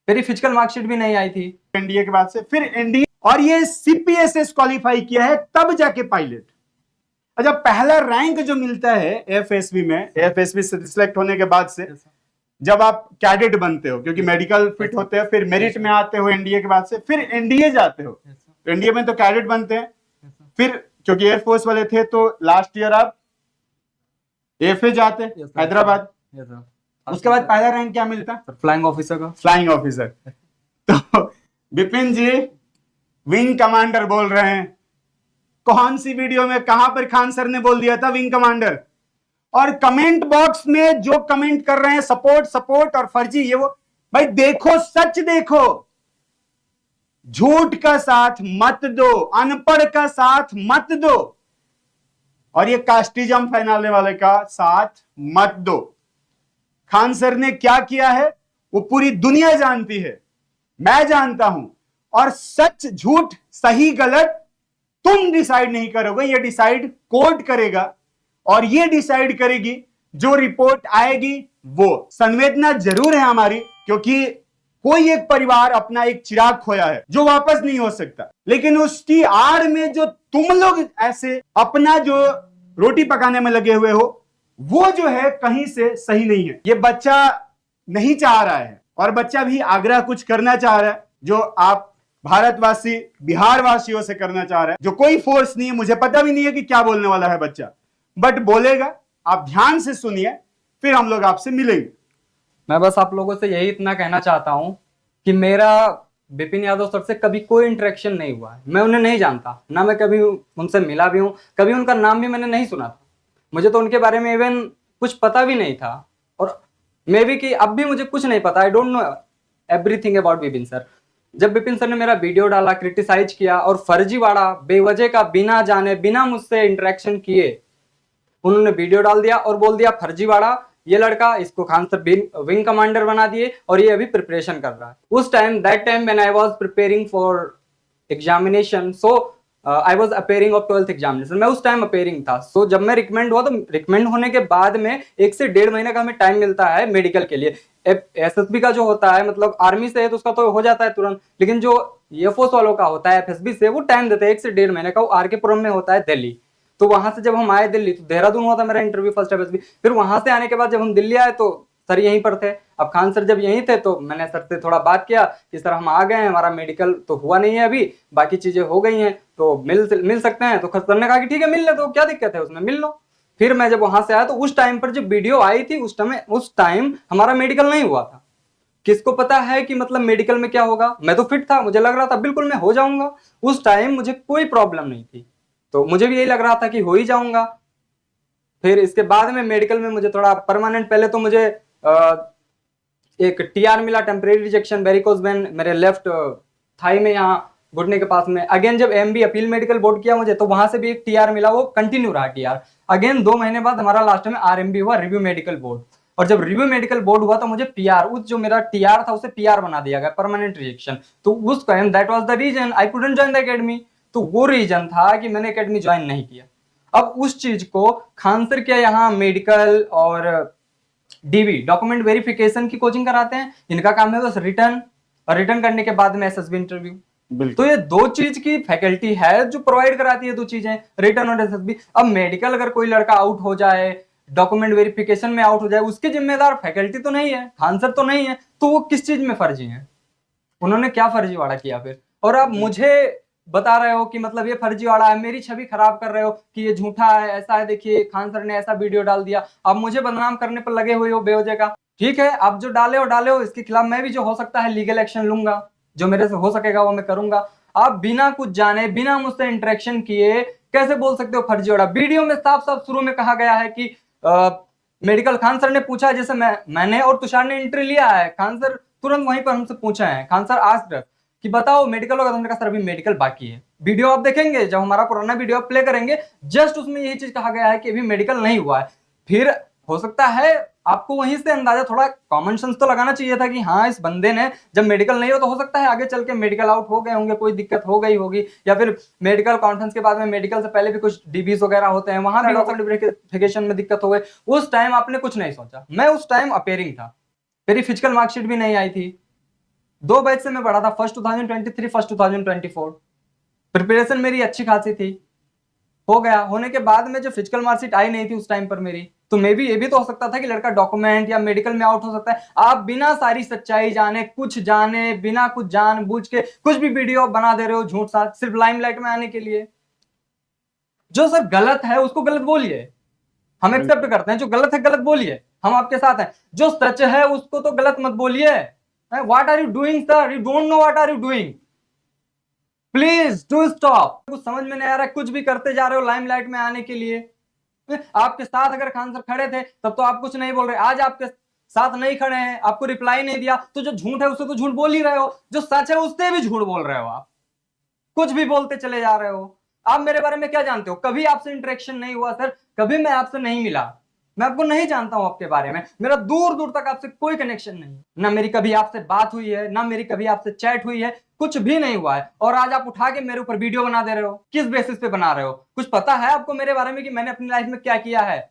मेरी physical marksheet भी नहीं आई थी एनडीए के बाद से, फिर एनडीए और ये सीपीएसएस क्वालिफाई किया है तब जाके पायलट। अच्छा, पहला रैंक जो मिलता है एफएसबी में, एफएसबी से सिलेक्ट होने के बाद से जब आप कैडेट बनते हो, क्योंकि मेडिकल फिट होते हैं, फिर मेरिट में आते हो एनडीए के बाद से, फिर एनडीए जाते हो। तो एनडीए में तो कैडेट बनते हैं, फिर क्योंकि एयरफोर्स वाले थे तो लास्ट ईयर आप एफए जाते हैदराबाद। उसके बाद पहला रैंक क्या मिलता? फ्लाइंग ऑफिसर का। Flying officer. तो विपिन जी विंग कमांडर बोल रहे हैं, कौन सी वीडियो में कहां पर खान सर ने बोल दिया था विंग कमांडर? और कमेंट बॉक्स में जो कमेंट कर रहे हैं सपोर्ट सपोर्ट और फर्जी ये वो, भाई देखो, सच देखो, झूठ का साथ मत दो, अनपढ़ का साथ मत दो, और ये कास्टिज्म फैलाने वाले का साथ मत दो। खान सर ने क्या किया है वो पूरी दुनिया जानती है, मैं जानता हूं, और सच झूठ सही गलत तुम डिसाइड नहीं करोगे, ये डिसाइड कोर्ट करेगा, और ये डिसाइड करेगी जो रिपोर्ट आएगी वो। संवेदना जरूर है हमारी, क्योंकि कोई एक परिवार अपना एक चिराग खोया है जो वापस नहीं हो सकता, लेकिन उसकी आड़ में जो तुम लोग ऐसे अपना जो रोटी पकाने में लगे हुए हो वो जो है कहीं से सही नहीं है। ये बच्चा नहीं चाह रहा है, और बच्चा भी आग्रह कुछ करना चाह रहा है जो आप भारतवासी बिहार वासियों से करना चाह रहा है, जो कोई फोर्स नहीं है, मुझे पता भी नहीं है कि क्या बोलने वाला है बच्चा, बट बोलेगा। आप ध्यान से सुनिए, फिर हम लोग आपसे मिलेंगे। मैं बस आप लोगों से यही इतना कहना चाहता हूं कि मेरा विपिन यादव सर से कभी कोई इंटरेक्शन नहीं हुआ है। मैं उन्हें नहीं जानता, ना मैं कभी उनसे मिला भी हूं, कभी उनका नाम भी मैंने नहीं सुना था। मुझे तो उनके बारे में इवन कुछ पता भी नहीं था, और मे बी कि अब भी मुझे कुछ नहीं पता। I don't know everything about Vipin sir. जब विपिन सर ने मेरा वीडियो डाला, क्रिटिसाइज किया और फर्जीवाड़ा बेवजह का बिना जाने बिना मुझसे इंटरेक्शन किए उन्होंने वीडियो डाल दिया और बोल दिया फर्जीवाड़ा, ये लड़का, इसको खान सर विंग कमांडर बना दिए और ये अभी प्रिपरेशन कर रहा है। उस time that time when I was preparing for examination, so I was appearing of 12th examination, मैं उस टाइम अपेयरिंग था। सो जब मैं रिकमेंड हुआ तो रिकमेंड होने के बाद में 1 से 1.5 महीने का हमें टाइम मिलता है मेडिकल के लिए। एसएसबी का जो होता है, मतलब आर्मी से है तो उसका तो हो जाता है तुरंत, लेकिन जो एयरफोर्स वालों का होता है एफएसबी से, वो टाइम देते हैं 1 से 1.5 महीने का। वो आर के पुरम में होता है दिल्ली। तो वहां से जब हम आए दिल्ली, तो देहरादून हुआ था मेरा इंटरव्यू फर्स्ट एफएसबी। फिर वहां से आने के बाद जब हम दिल्ली आए तो सर यहीं पर थे। अब खान सर जब यहीं थे तो मैंने सर से थोड़ा बात किया कि सर हम आ गए हैं, हमारा मेडिकल तो हुआ नहीं है अभी, बाकी चीजें हो गई हैं, तो मिल सकते हैं। तो सर ने कहा कि ठीक है मिल ले, तो क्या दिक्कत है उसमें, मिल लो। फिर मैं जब वहां से आया तो उस टाइम पर जब वीडियो आई थी उस टाइम हमारा मेडिकल नहीं हुआ था। किसको पता है कि मतलब मेडिकल में क्या होगा। मैं तो फिट था, मुझे लग रहा था बिल्कुल मैं हो जाऊंगा। उस टाइम मुझे कोई प्रॉब्लम नहीं थी, तो मुझे भी यही लग रहा था कि हो ही जाऊंगा। फिर इसके बाद में मेडिकल में मुझे थोड़ा परमानेंट, पहले तो मुझे एक टीआर मिला, टेम्परेरी रिजेक्शन वेरिकोज वेन, मेरे लेफ्ट थाई में, यहाँ घुटने के पास में। अगेन जब एमबी अपील मेडिकल बोर्ड किया मुझे, तो वहां से भी एक टीआर मिला, वो कंटिन्यू रहा टीआर। अगेन 2 महीने बाद हमारा लास्ट में आरएमबी हुआ, रिव्यू मेडिकल बोर्ड। और जब रिव्यू मेडिकल बोर्ड हुआ तो मुझे पीआर, उस जो मेरा टीआर था उसे पीआर बना दिया गया, परमानेंट रिजेक्शन। तो उस time that was the reason I couldn't join the academy. तो वो रीजन था कि मैंने एकेडमी ज्वाइन नहीं किया। अब उस चीज को खान सर क्या यहाँ मेडिकल और डीवी डॉक्यूमेंट वेरिफिकेशन की कोचिंग कराते हैं, इनका काम है बस रिटर्न, और रिटर्न करने के बाद में एसएसबी इंटरव्यू। तो ये 2 चीज की फैकल्टी है जो प्रोवाइड कराती है, 2 चीजें, रिटर्न और एसएसबी। अब मेडिकल अगर कोई लड़का आउट हो जाए, डॉक्यूमेंट वेरिफिकेशन में आउट हो जाए, उसके जिम्मेदार फैकल्टी तो नहीं है, खान सर तो नहीं है, तो वो किस चीज में फर्जी है? उन्होंने क्या फर्जीवाड़ा किया फिर? और आप मुझे बता रहे हो कि मतलब ये फर्जीवाड़ा है, मेरी छवि खराब कर रहे हो कि ये झूठा है, ऐसा है, देखिए खान सर ने ऐसा वीडियो डाल दिया। आप मुझे बदनाम करने पर लगे हुए हो बेवजह का। ठीक है, आप जो डाले हो इसके खिलाफ मैं भी जो हो सकता है लीगल एक्शन लूंगा, जो मेरे से हो सकेगा वो मैं करूंगा। आप बिना कुछ जाने, बिना मुझसे इंटरेक्शन किए कैसे बोल सकते हो फर्जीवाड़ा? वीडियो में साफ साफ शुरू में कहा गया है कि मेडिकल, खान सर ने पूछा, जैसे मैंने और तुषार ने एंट्री लिया है, खान सर तुरंत वहीं पर हमसे पूछा है, खान सर आस्क्ड कि बताओ मेडिकल होगा, तो हमने कहा सर अभी मेडिकल बाकी है। वीडियो आप देखेंगे, जब हमारा पुराना वीडियो आप प्ले करेंगे, जस्ट उसमें यही चीज कहा गया है कि अभी मेडिकल नहीं हुआ है। फिर हो सकता है आपको वहीं से अंदाजा, थोड़ा कॉमन सेंस तो लगाना चाहिए था कि हाँ इस बंदे ने जब मेडिकल नहीं हो तो हो सकता है आगे चल के मेडिकल आउट हो गए होंगे, कोई दिक्कत हो गई होगी, या फिर मेडिकल कॉन्फ्रेंस के बाद में मेडिकल से पहले भी कुछ डीबीज वगैरह होते हैं, वहां भी वेरिफिकेशन में दिक्कत हो गई। उस टाइम आपने कुछ नहीं सोचा। मैं उस टाइम अपेयरिंग था, मेरी फिजिकल मार्कशीट भी नहीं आई थी, 2 बैच से मैं पढ़ा था, फर्स्ट 2023, फर्स्ट 2024। प्रिपरेशन मेरी अच्छी खासी थी, हो गया। होने के बाद में जो फिजिकल मार्कशीट आई नहीं थी उस टाइम पर मेरी, तो मे भी ये भी तो हो सकता था कि लड़का डॉक्यूमेंट या मेडिकल में आउट हो सकता है। आप बिना सारी सच्चाई जाने, कुछ जाने बिना, कुछ जान बूझ के कुछ भी वीडियो बना दे रहे हो झूठ साथ, सिर्फ लाइमलाइट में आने के लिए। जो सर गलत है उसको गलत बोलिए, हम एक्सेप्ट करते हैं। जो गलत है गलत बोलिए, हम आपके साथ हैं। जो सच है उसको तो गलत मत बोलिए। What are you doing sir? You don't know what are you doing. Please do stop. कुछ समझ में नहीं आ रहा है, कुछ भी करते जा रहे हो लाइमलाइट में आने के लिए। आपके साथ अगर खान सर खड़े थे तब तो आप कुछ नहीं बोल रहे, आज आपके साथ नहीं खड़े हैं, आपको रिप्लाई नहीं दिया, तो जो झूठ है उससे तो झूठ बोल ही रहे हो, जो सच है उससे भी झूठ बोल रहे हो। आप कुछ भी बोलते चले जा रहे हो। आप मेरे बारे में क्या जानते हो? कभी आपसे इंटरेक्शन नहीं हुआ सर, कभी मैं आपसे नहीं मिला, मैं आपको नहीं जानता हूं। आपके बारे में मेरा दूर दूर तक आपसे कोई कनेक्शन नहीं है। ना मेरी कभी आपसे बात हुई है, ना मेरी कभी आपसे चैट हुई है, कुछ भी नहीं हुआ है। और आज आप उठा के मेरे ऊपर वीडियो बना दे रहे हो, किस बेसिस पे बना रहे हो? कुछ पता है आपको मेरे बारे में कि मैंने अपनी लाइफ में क्या किया है?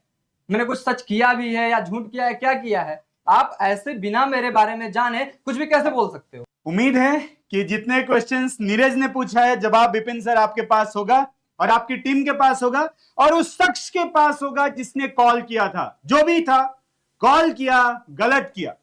मैंने कुछ सच किया भी है या झूठ किया है, क्या किया है? आप ऐसे बिना मेरे बारे में जाने कुछ भी कैसे बोल सकते हो? उम्मीद है कि जितने क्वेश्चंस नीरज ने पूछा है जवाब विपिन सर आपके पास होगा और आपकी टीम के पास होगा और उस शख्स के पास होगा जिसने कॉल किया था। जो भी था, कॉल किया, गलत किया,